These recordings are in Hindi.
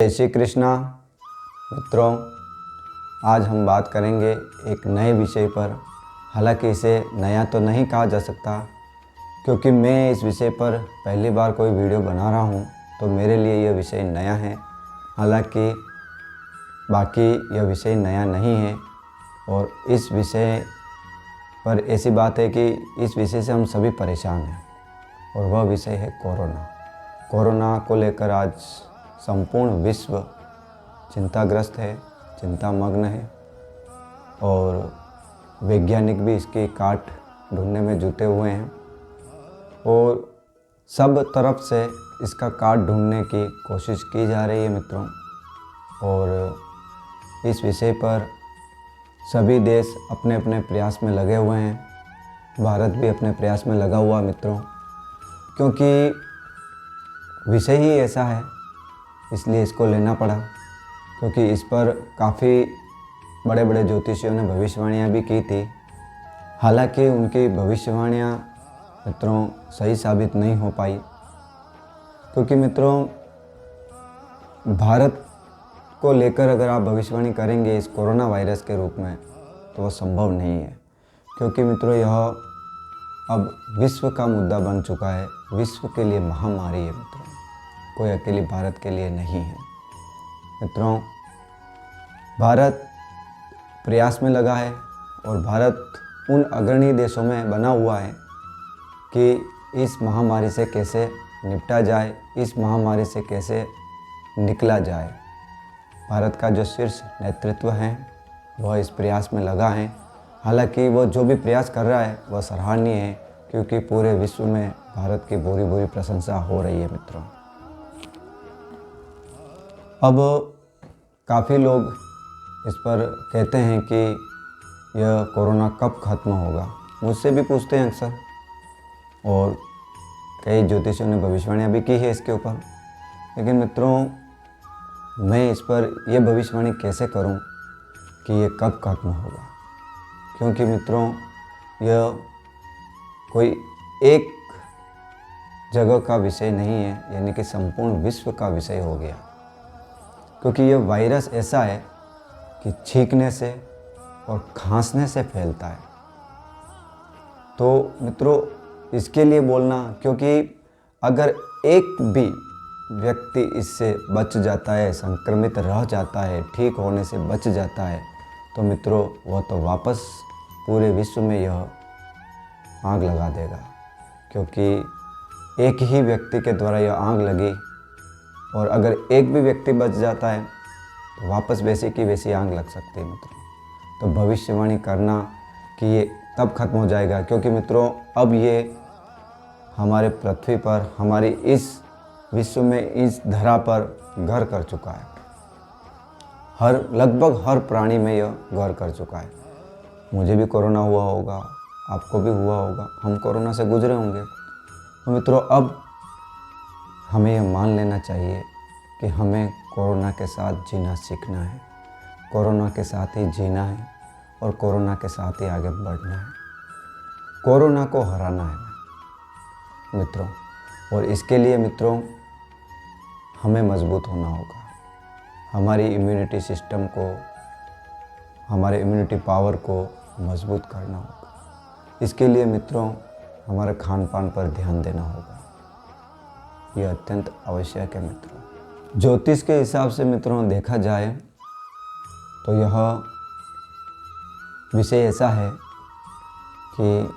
जय श्री कृष्णा मित्रों, आज हम बात करेंगे एक नए विषय पर। हालांकि इसे नया तो नहीं कहा जा सकता क्योंकि मैं इस विषय पर पहली बार कोई वीडियो बना रहा हूं, तो मेरे लिए यह विषय नया है। हालांकि बाकी यह विषय नया नहीं है और इस विषय पर ऐसी बात है कि इस विषय से हम सभी परेशान हैं और वह विषय है कोरोना। कोरोना को लेकर आज संपूर्ण विश्व चिंताग्रस्त है, चिंतामग्न है और वैज्ञानिक भी इसकी काट ढूंढने में जुटे हुए हैं और सब तरफ से इसका काट ढूंढने की कोशिश की जा रही है मित्रों। और इस विषय पर सभी देश अपने अपने प्रयास में लगे हुए हैं। भारत भी अपने प्रयास में लगा हुआ मित्रों, क्योंकि विषय ही ऐसा है इसलिए इसको लेना पड़ा। क्योंकि इस पर काफ़ी बड़े बड़े ज्योतिषियों ने भविष्यवाणियाँ भी की थी। हालांकि उनकी भविष्यवाणियाँ मित्रों सही साबित नहीं हो पाई, क्योंकि मित्रों भारत को लेकर अगर आप भविष्यवाणी करेंगे इस कोरोना वायरस के रूप में तो वह संभव नहीं है। क्योंकि मित्रों यह अब विश्व का मुद्दा बन चुका है, विश्व के लिए महामारी है मित्रों, कोई अकेली भारत के लिए नहीं है। मित्रों भारत प्रयास में लगा है और भारत उन अग्रणी देशों में बना हुआ है कि इस महामारी से कैसे निपटा जाए, इस महामारी से कैसे निकला जाए। भारत का जो शीर्ष नेतृत्व है वह इस प्रयास में लगा है। हालांकि वह जो भी प्रयास कर रहा है वह सराहनीय है, क्योंकि पूरे विश्व में भारत की बुरी बुरी प्रशंसा हो रही है मित्रों। अब काफ़ी लोग इस पर कहते हैं कि यह कोरोना कब ख़त्म होगा, मुझसे भी पूछते हैं अक्सर और कई ज्योतिषियों ने भविष्यवाणियाँ भी की है इसके ऊपर। लेकिन मित्रों मैं इस पर यह भविष्यवाणी कैसे करूं कि ये कब खत्म होगा, क्योंकि मित्रों यह कोई एक जगह का विषय नहीं है, यानी कि संपूर्ण विश्व का विषय हो गया। क्योंकि यह वायरस ऐसा है कि छींकने से और खांसने से फैलता है। तो मित्रों इसके लिए बोलना, क्योंकि अगर एक भी व्यक्ति इससे बच जाता है, संक्रमित रह जाता है, ठीक होने से बच जाता है, तो मित्रों वह तो वापस पूरे विश्व में यह आग लगा देगा। क्योंकि एक ही व्यक्ति के द्वारा यह आग लगी और अगर एक भी व्यक्ति बच जाता है तो वापस वैसी की वैसी आग लग सकती है मित्रों। तो भविष्यवाणी करना कि ये तब खत्म हो जाएगा, क्योंकि मित्रों अब ये हमारे पृथ्वी पर, हमारी इस विश्व में, इस धरा पर घर कर चुका है। लगभग हर प्राणी में यह घर कर चुका है। मुझे भी कोरोना हुआ होगा, आपको भी हुआ होगा, हम कोरोना से गुजरे होंगे। तो मित्रों अब हमें यह मान लेना चाहिए कि हमें कोरोना के साथ जीना सीखना है, कोरोना के साथ ही जीना है और कोरोना के साथ ही आगे बढ़ना है। कोरोना को हराना है मित्रों, और इसके लिए मित्रों हमें मजबूत होना होगा। हमारी इम्यूनिटी सिस्टम को, हमारे इम्यूनिटी पावर को मजबूत करना होगा। इसके लिए मित्रों हमारे खान पान पर ध्यान देना होगा, यह अत्यंत आवश्यक है मित्रों। ज्योतिष के हिसाब से मित्रों देखा जाए तो यह विषय ऐसा है कि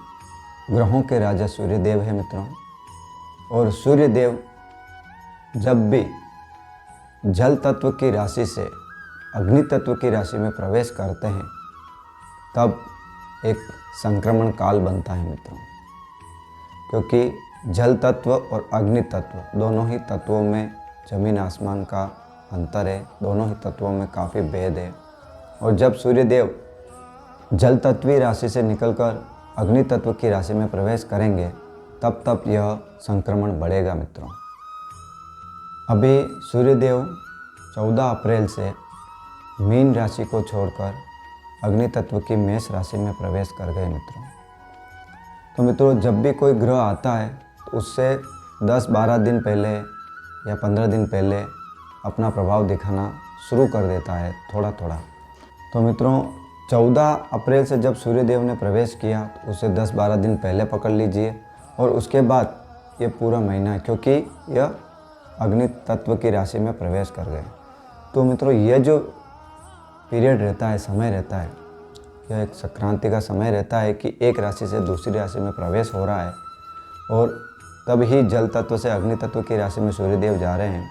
ग्रहों के राजा सूर्यदेव है मित्रों, और सूर्यदेव जब भी जल तत्व की राशि से अग्नि तत्व की राशि में प्रवेश करते हैं तब एक संक्रमण काल बनता है मित्रों। क्योंकि जल तत्व और अग्नि तत्व दोनों ही तत्वों में जमीन आसमान का अंतर है, दोनों ही तत्वों में काफ़ी भेद है। और जब सूर्यदेव जल तत्वीय राशि से निकलकर अग्नि तत्व की राशि में प्रवेश करेंगे तब यह संक्रमण बढ़ेगा मित्रों। अभी सूर्यदेव 14 अप्रैल से मीन राशि को छोड़कर अग्नि तत्व की मेष राशि में प्रवेश कर गए मित्रों। तो मित्रों जब भी कोई ग्रह आता है तो उससे 10-12 दिन पहले या 15 दिन पहले अपना प्रभाव दिखाना शुरू कर देता है थोड़ा थोड़ा। तो मित्रों 14 अप्रैल से जब सूर्यदेव ने प्रवेश किया तो उसे 10-12 दिन पहले पकड़ लीजिए, और उसके बाद ये पूरा महीना, क्योंकि यह अग्नि तत्व की राशि में प्रवेश कर गए। तो मित्रों यह जो पीरियड रहता है, समय रहता है, यह एक संक्रांति का समय रहता है कि एक राशि से दूसरी राशि में प्रवेश हो रहा है, और तब ही जल तत्व से अग्नि तत्व की राशि में सूर्यदेव जा रहे हैं।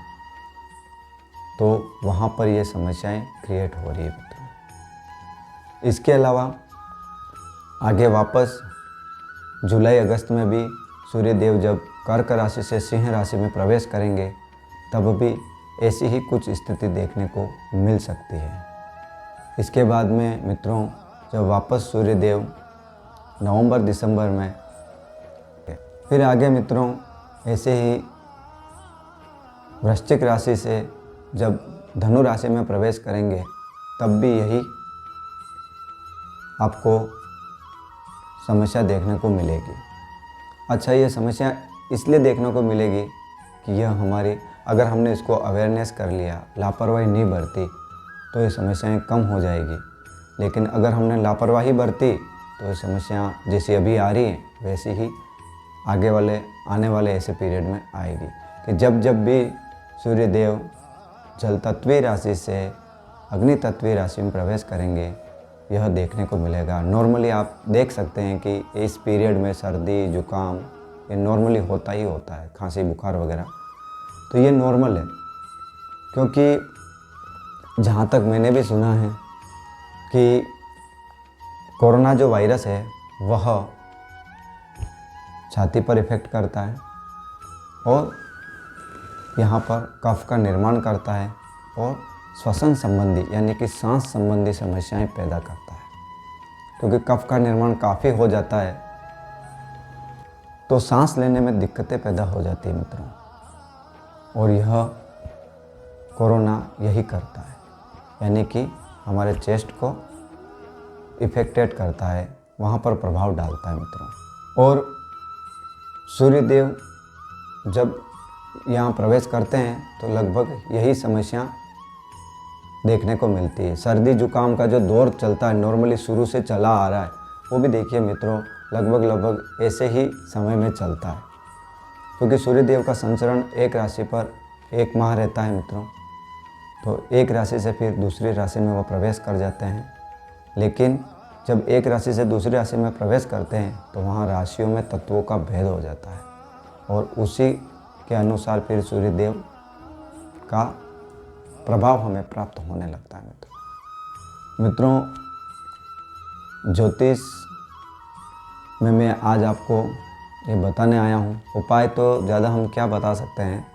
तो वहाँ पर ये समस्याएं क्रिएट हो रही है मित्रों। इसके अलावा आगे वापस जुलाई अगस्त में भी सूर्यदेव जब कर्क राशि से सिंह राशि में प्रवेश करेंगे, तब भी ऐसी ही कुछ स्थिति देखने को मिल सकती है। इसके बाद में मित्रों जब वापस सूर्यदेव नवंबर दिसंबर में, फिर आगे मित्रों ऐसे ही वृश्चिक राशि से जब धनु राशि में प्रवेश करेंगे, तब भी यही आपको समस्या देखने को मिलेगी। अच्छा, ये समस्या इसलिए देखने को मिलेगी कि यह हमारी, अगर हमने इसको अवेयरनेस कर लिया, लापरवाही नहीं बरती, तो ये समस्याएं कम हो जाएगी। लेकिन अगर हमने लापरवाही बरती तो ये समस्या जैसी अभी आ रही है वैसी ही आने वाले ऐसे पीरियड में आएगी, कि जब जब भी सूर्यदेव जल तत्वीय राशि से अग्नि तत्वीय राशि में प्रवेश करेंगे, यह देखने को मिलेगा। नॉर्मली आप देख सकते हैं कि इस पीरियड में सर्दी जुकाम ये नॉर्मली होता ही होता है, खांसी बुखार वगैरह, तो ये नॉर्मल है। क्योंकि जहाँ तक मैंने भी सुना है कि कोरोना जो वायरस है वह छाती पर इफ़ेक्ट करता है और यहाँ पर कफ का निर्माण करता है और श्वसन संबंधी यानी कि सांस संबंधी समस्याएं पैदा करता है। क्योंकि कफ का निर्माण काफ़ी हो जाता है तो सांस लेने में दिक्कतें पैदा हो जाती है मित्रों, और यह कोरोना यही करता है, यानी कि हमारे चेस्ट को इफेक्टेड करता है, वहाँ पर प्रभाव डालता है मित्रों। और सूर्यदेव जब यहाँ प्रवेश करते हैं तो लगभग यही समस्या देखने को मिलती है। सर्दी जुकाम का जो दौर चलता है, नॉर्मली शुरू से चला आ रहा है, वो भी देखिए मित्रों लगभग ऐसे ही समय में चलता है। क्योंकि सूर्यदेव का संचरण एक राशि पर 1 माह रहता है मित्रों, तो एक राशि से फिर दूसरी राशि में वो प्रवेश कर जाते हैं। लेकिन जब एक राशि से दूसरी राशि में प्रवेश करते हैं तो वहाँ राशियों में तत्वों का भेद हो जाता है, और उसी के अनुसार फिर सूर्यदेव का प्रभाव हमें प्राप्त होने लगता है मित्रों। ज्योतिष में मैं आज आपको ये बताने आया हूँ। उपाय तो ज़्यादा हम क्या बता सकते हैं,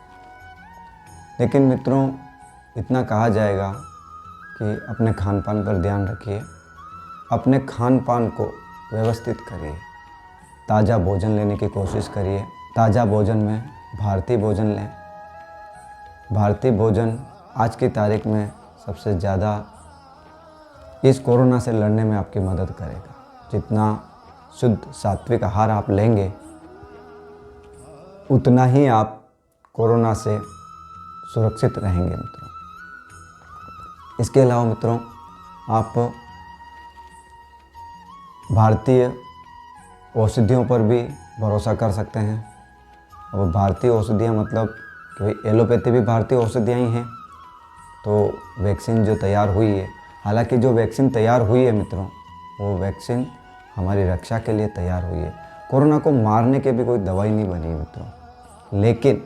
लेकिन मित्रों इतना कहा जाएगा कि अपने खान पान पर ध्यान रखिए, अपने खान पान को व्यवस्थित करिए, ताज़ा भोजन लेने की कोशिश करिए। ताज़ा भोजन में भारतीय भोजन लें। भारतीय भोजन आज की तारीख में सबसे ज़्यादा इस कोरोना से लड़ने में आपकी मदद करेगा। जितना शुद्ध सात्विक आहार आप लेंगे उतना ही आप कोरोना से सुरक्षित रहेंगे मित्रों। इसके अलावा मित्रों आप भारतीय औषधियों पर भी भरोसा कर सकते हैं। अब भारतीय औषधियाँ मतलब कि भाई एलोपैथी भी भारतीय औषधियाँ ही हैं। तो वैक्सीन जो तैयार हुई है, हालांकि जो वैक्सीन तैयार हुई है मित्रों, वो वैक्सीन हमारी रक्षा के लिए तैयार हुई है। कोरोना को मारने के भी कोई दवाई नहीं बनी है मित्रों, लेकिन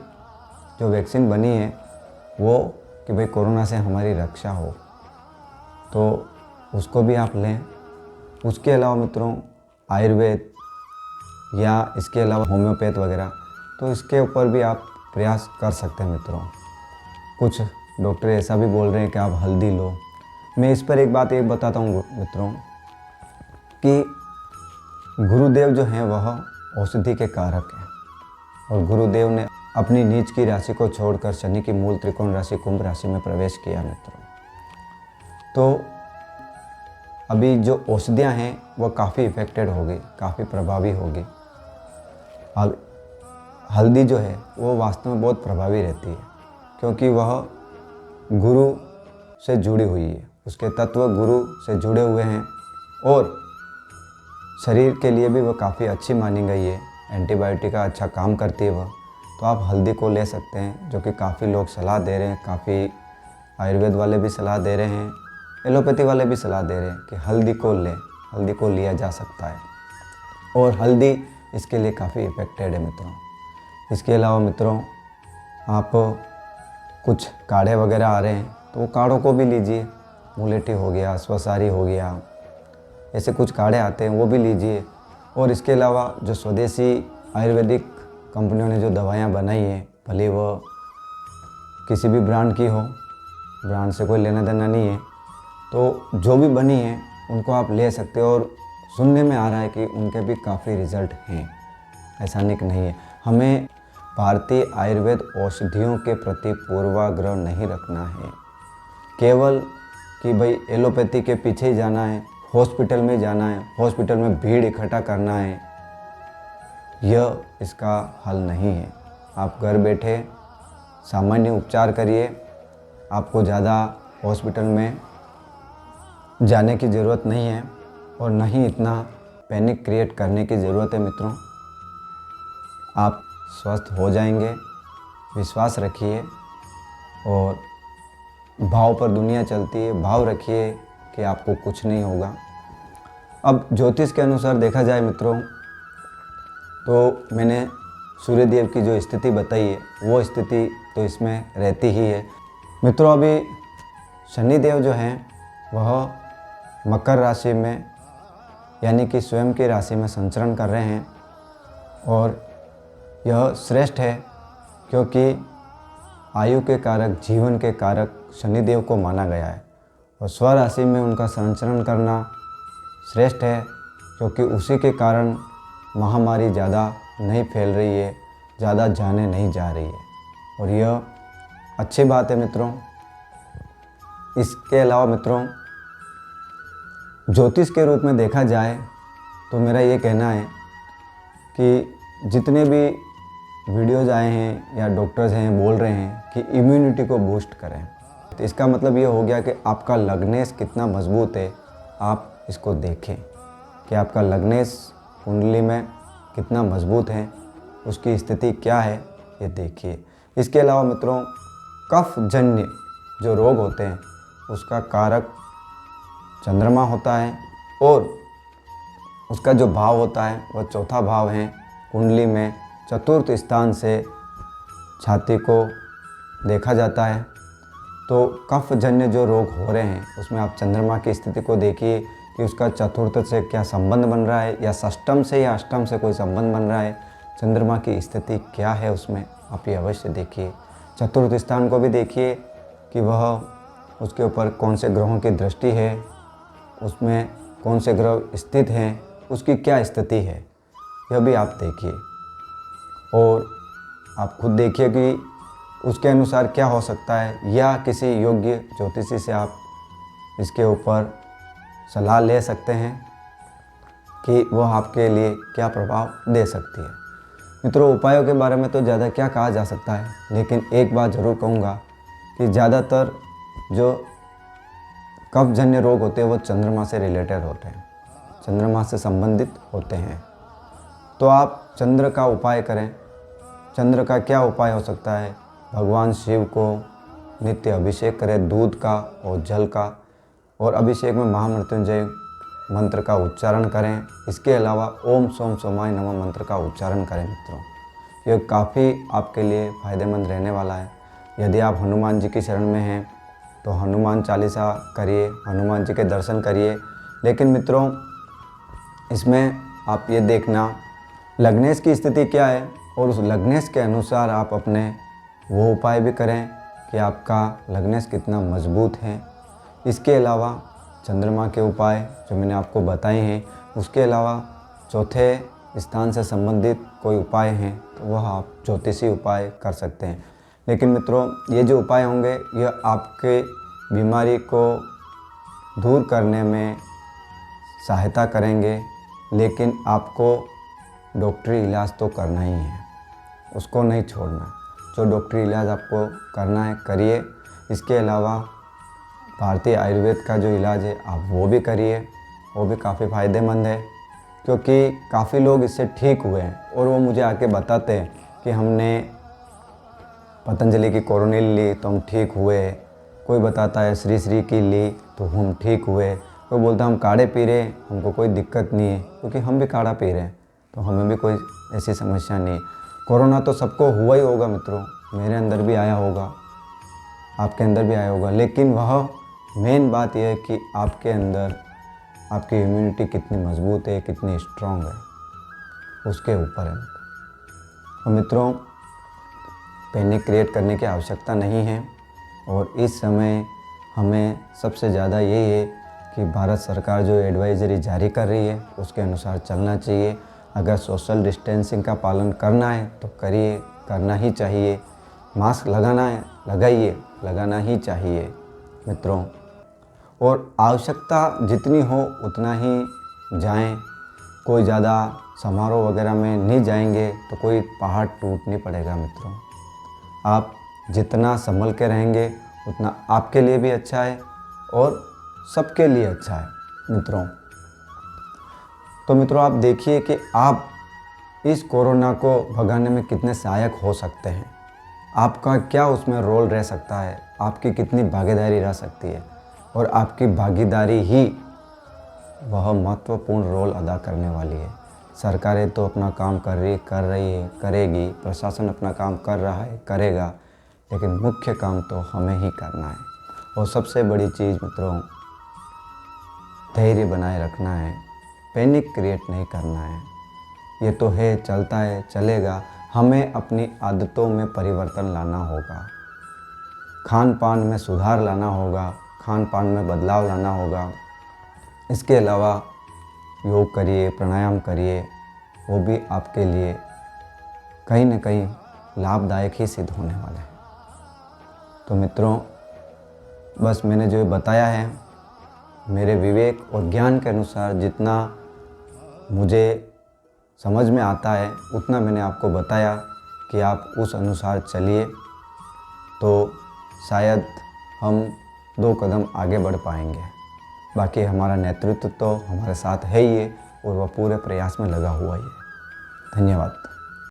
जो वैक्सीन बनी है वो कि भाई कोरोना से हमारी रक्षा हो, तो उसको भी आप लें। उसके अलावा मित्रों आयुर्वेद या इसके अलावा होम्योपैथ वगैरह, तो इसके ऊपर भी आप प्रयास कर सकते हैं मित्रों। कुछ डॉक्टर ऐसा भी बोल रहे हैं कि आप हल्दी लो। मैं इस पर एक बात ये बताता हूँ मित्रों कि गुरुदेव जो हैं वह औषधि के कारक हैं, और गुरुदेव ने अपनी नीच की राशि को छोड़कर शनि की मूल त्रिकोण राशि कुंभ राशि में प्रवेश किया मित्रों। तो अभी जो औषधियाँ हैं वह काफ़ी इफ़ेक्टेड होगी, काफ़ी प्रभावी होगी। हल्दी जो है वो वास्तव में बहुत प्रभावी रहती है, क्योंकि वह गुरु से जुड़ी हुई है, उसके तत्व गुरु से जुड़े हुए हैं और शरीर के लिए भी वह काफ़ी अच्छी मानी गई है। एंटीबायोटिक का अच्छा काम करती है वह। तो आप हल्दी को ले सकते हैं, जो कि काफ़ी लोग सलाह दे रहे हैं, काफ़ी आयुर्वेद वाले भी सलाह दे रहे हैं, एलोपैथी वाले भी सलाह दे रहे हैं कि हल्दी को लें, हल्दी को लिया जा सकता है और हल्दी इसके लिए काफ़ी इफ़ेक्टेड है मित्रों। इसके अलावा मित्रों, आप कुछ काढ़े वगैरह आ रहे हैं तो वो काढ़ों को भी लीजिए। मुलेठी हो गया, स्वसारी हो गया, ऐसे कुछ काढ़े आते हैं वो भी लीजिए। और इसके अलावा जो स्वदेशी आयुर्वेदिक कंपनियों ने जो दवाइयाँ बनाई हैं, भले वो किसी भी ब्रांड की हो, ब्रांड से कोई लेना देना नहीं है, तो जो भी बनी है उनको आप ले सकते हो और सुनने में आ रहा है कि उनके भी काफ़ी रिज़ल्ट हैं, ऐसा नहीं है। हमें भारतीय आयुर्वेद औषधियों के प्रति पूर्वाग्रह नहीं रखना है, केवल कि भाई एलोपैथी के पीछे ही जाना है, हॉस्पिटल में जाना है, हॉस्पिटल में भीड़ इकट्ठा करना है, यह इसका हल नहीं है। आप घर बैठे सामान्य उपचार करिए, आपको ज़्यादा हॉस्पिटल में जाने की ज़रूरत नहीं है और न ही इतना पैनिक क्रिएट करने की ज़रूरत है मित्रों। आप स्वस्थ हो जाएंगे, विश्वास रखिए और भाव पर दुनिया चलती है, भाव रखिए कि आपको कुछ नहीं होगा। अब ज्योतिष के अनुसार देखा जाए मित्रों, तो मैंने सूर्यदेव की जो स्थिति बताई है वो स्थिति तो इसमें रहती ही है मित्रों। अभी शनिदेव जो हैं वह मकर राशि में यानी कि स्वयं की राशि में संचरण कर रहे हैं और यह श्रेष्ठ है, क्योंकि आयु के कारक, जीवन के कारक शनिदेव को माना गया है और स्वराशि में उनका संचरण करना श्रेष्ठ है, क्योंकि उसी के कारण महामारी ज़्यादा नहीं फैल रही है, ज़्यादा जाने नहीं जा रही है और यह अच्छी बात है मित्रों। इसके अलावा मित्रों, ज्योतिष के रूप में देखा जाए तो मेरा ये कहना है कि जितने भी वीडियोज़ आए हैं या डॉक्टर्स हैं बोल रहे हैं कि इम्यूनिटी को बूस्ट करें, तो इसका मतलब ये हो गया कि आपका लग्नेश कितना मजबूत है। आप इसको देखें कि आपका लग्नेश कुंडली में कितना मजबूत है, उसकी स्थिति क्या है, ये देखिए। इसके अलावा मित्रों, कफजन्य जो रोग होते हैं उसका कारक चंद्रमा होता है और उसका जो भाव होता है वह चौथा भाव है कुंडली में, चतुर्थ स्थान से छाती को देखा जाता है। तो कफजन्य जो रोग हो रहे हैं उसमें आप चंद्रमा की स्थिति को देखिए कि उसका चतुर्थ से क्या संबंध बन रहा है, या षष्टम से या अष्टम से कोई संबंध बन रहा है, चंद्रमा की स्थिति क्या है उसमें आप ये अवश्य देखिए। चतुर्थ स्थान को भी देखिए कि वह उसके ऊपर कौन से ग्रहों की दृष्टि है, उसमें कौन से ग्रह स्थित हैं, उसकी क्या स्थिति है, यह भी आप देखिए और आप खुद देखिए कि उसके अनुसार क्या हो सकता है, या किसी योग्य ज्योतिषी से आप इसके ऊपर सलाह ले सकते हैं कि वह आपके लिए क्या प्रभाव दे सकती है। मित्रों, उपायों के बारे में तो ज़्यादा क्या कहा जा सकता है, लेकिन एक बात ज़रूर कहूँगा कि ज़्यादातर जो कफजन्य रोग होते हैं वो चंद्रमा से रिलेटेड होते हैं, चंद्रमा से संबंधित होते हैं। तो आप चंद्र का उपाय करें। चंद्र का क्या उपाय हो सकता है? भगवान शिव को नित्य अभिषेक करें दूध का और जल का, और अभिषेक में महामृत्युंजय मंत्र का उच्चारण करें। इसके अलावा ओम सोम सोमाय नमः मंत्र का उच्चारण करें मित्रों। यह काफ़ी आपके लिए फ़ायदेमंद रहने वाला है। यदि आप हनुमान जी की शरण में हैं तो हनुमान चालीसा करिए, हनुमान जी के दर्शन करिए। लेकिन मित्रों, इसमें आप ये देखना लग्नेश की स्थिति क्या है और उस लग्नेश के अनुसार आप अपने वो उपाय भी करें कि आपका लग्नेश कितना मजबूत है। इसके अलावा चंद्रमा के उपाय जो मैंने आपको बताए हैं, उसके अलावा चौथे स्थान से संबंधित कोई उपाय हैं तो वह आप ज्योतिषी उपाय कर सकते हैं। लेकिन मित्रों, ये जो उपाय होंगे यह आपके बीमारी को दूर करने में सहायता करेंगे, लेकिन आपको डॉक्टरी इलाज तो करना ही है, उसको नहीं छोड़ना। जो डॉक्टरी इलाज आपको करना है करिए। इसके अलावा भारतीय आयुर्वेद का जो इलाज है आप वो भी करिए, वो भी काफ़ी फ़ायदेमंद है, क्योंकि काफ़ी लोग इससे ठीक हुए हैं और वो मुझे आके बताते हैं कि हमने पतंजलि की कोरोनिल ली तो हम ठीक हुए, कोई बताता है श्री श्री की ली तो हम ठीक हुए, कोई बोलता है हम काढ़े पी रहे हैं हमको कोई दिक्कत नहीं है, क्योंकि हम भी काढ़ा पी रहे हैं तो हमें भी कोई ऐसी समस्या नहीं है। कोरोना तो सबको हुआ ही होगा मित्रों, मेरे अंदर भी आया होगा, आपके अंदर भी आया होगा, लेकिन वह मेन बात यह है कि आपके अंदर आपकी इम्यूनिटी कितनी मजबूत है, कितनी स्ट्रांग है, उसके ऊपर है। और मित्रों, पैनिक क्रिएट करने की आवश्यकता नहीं है और इस समय हमें सबसे ज़्यादा यही है कि भारत सरकार जो एडवाइजरी जारी कर रही है उसके अनुसार चलना चाहिए। अगर सोशल डिस्टेंसिंग का पालन करना है तो करिए, करना ही चाहिए। मास्क लगाना है लगाइए, लगाना ही चाहिए मित्रों। और आवश्यकता जितनी हो उतना ही जाएं, कोई ज़्यादा समारोह वगैरह में नहीं जाएंगे तो कोई पहाड़ टूट नहीं पड़ेगा मित्रों। आप जितना संभल के रहेंगे उतना आपके लिए भी अच्छा है और सबके लिए अच्छा है मित्रों। तो मित्रों, आप देखिए कि आप इस कोरोना को भगाने में कितने सहायक हो सकते हैं, आपका क्या उसमें रोल रह सकता है, आपकी कितनी भागीदारी रह सकती है, और आपकी भागीदारी ही वह महत्वपूर्ण रोल अदा करने वाली है। सरकारें तो अपना काम कर रही है, करेगी, प्रशासन अपना काम कर रहा है, करेगा, लेकिन मुख्य काम तो हमें ही करना है। और सबसे बड़ी चीज़ मित्रों, धैर्य बनाए रखना है, पैनिक क्रिएट नहीं करना है। ये तो है, चलता है, चलेगा, हमें अपनी आदतों में परिवर्तन लाना होगा, खान पान में सुधार लाना होगा, खान पान में बदलाव लाना होगा। इसके अलावा योग करिए, प्राणायाम करिए, वो भी आपके लिए कहीं न कहीं लाभदायक ही सिद्ध होने वाला है। तो मित्रों, बस मैंने जो बताया है मेरे विवेक और ज्ञान के अनुसार जितना मुझे समझ में आता है उतना मैंने आपको बताया कि आप उस अनुसार चलिए तो शायद हम 2 कदम आगे बढ़ पाएंगे। बाकी हमारा नेतृत्व तो हमारे साथ है ही है और वह पूरे प्रयास में लगा हुआ ही है। धन्यवाद।